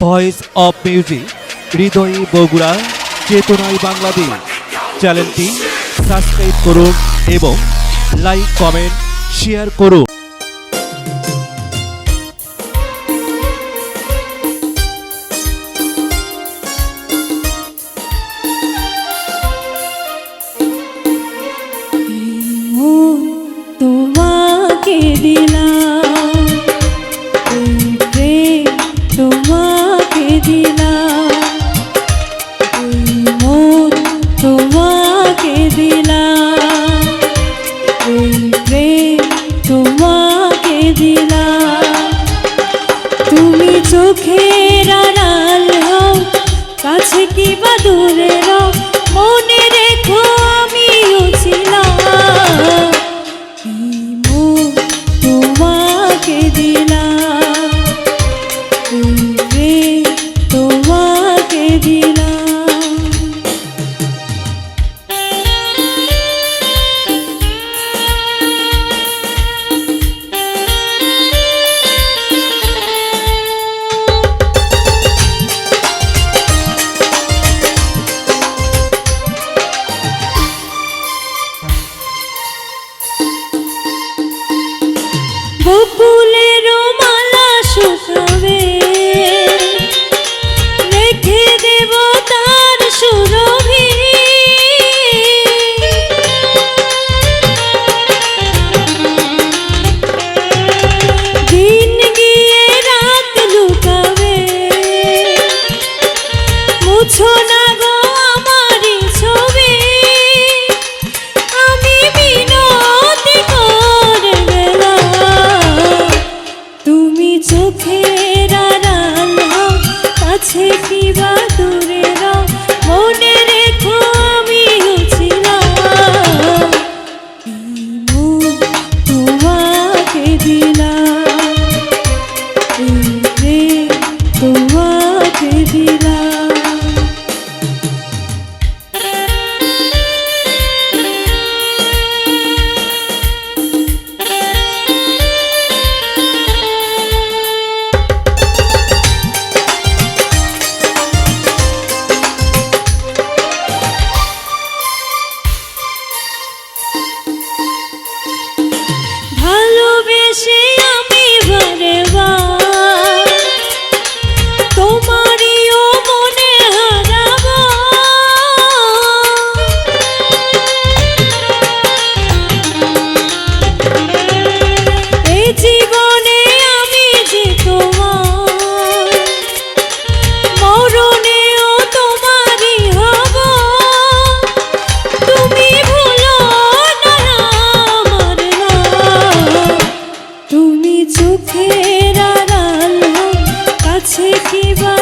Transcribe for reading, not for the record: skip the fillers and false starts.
Voice of music হৃদয়ে বগুড়া চেতনায় বাংলাদেশ চ্যানেলটি সাবস্ক্রাইব করুন এবং লাইক কমেন্ট শেয়ার করুন। তোমাকে দিলাম তোমাকে দিলাম মন তোমাকে দিলাম প্রেম তোমাকে দিলাম। তুমি চোখের আড়াল হও, কাছে কি বা দূরে রও, মনে রেখো আমিও ছিলাম। তোমাকে দিলাম তোমাকে দিলাম। বকুলের মালা শুকাবে, রেখে দেব তার সুরভি। দিন গিয়ে রাত লুকাবে, মুছো না গো আমারই ছবি। আমি মিনতি করে গেলাম, তুমি চোখের আড়াল হও, কাছে কি বা দূরে রও, মনে রেখো আমিও ছিলাম। তোমাকে দিলাম তোমাকে দিলাম। ভালোবেসে আমি বারেবার তোমারিও মনে হারাবো। এই জীবনে আমি যে তোমার, মরণেও তোমারই হব। তুমি ভুলো না আমার নাম, তুমি চোখের আড়াল হও, কাছে কি বা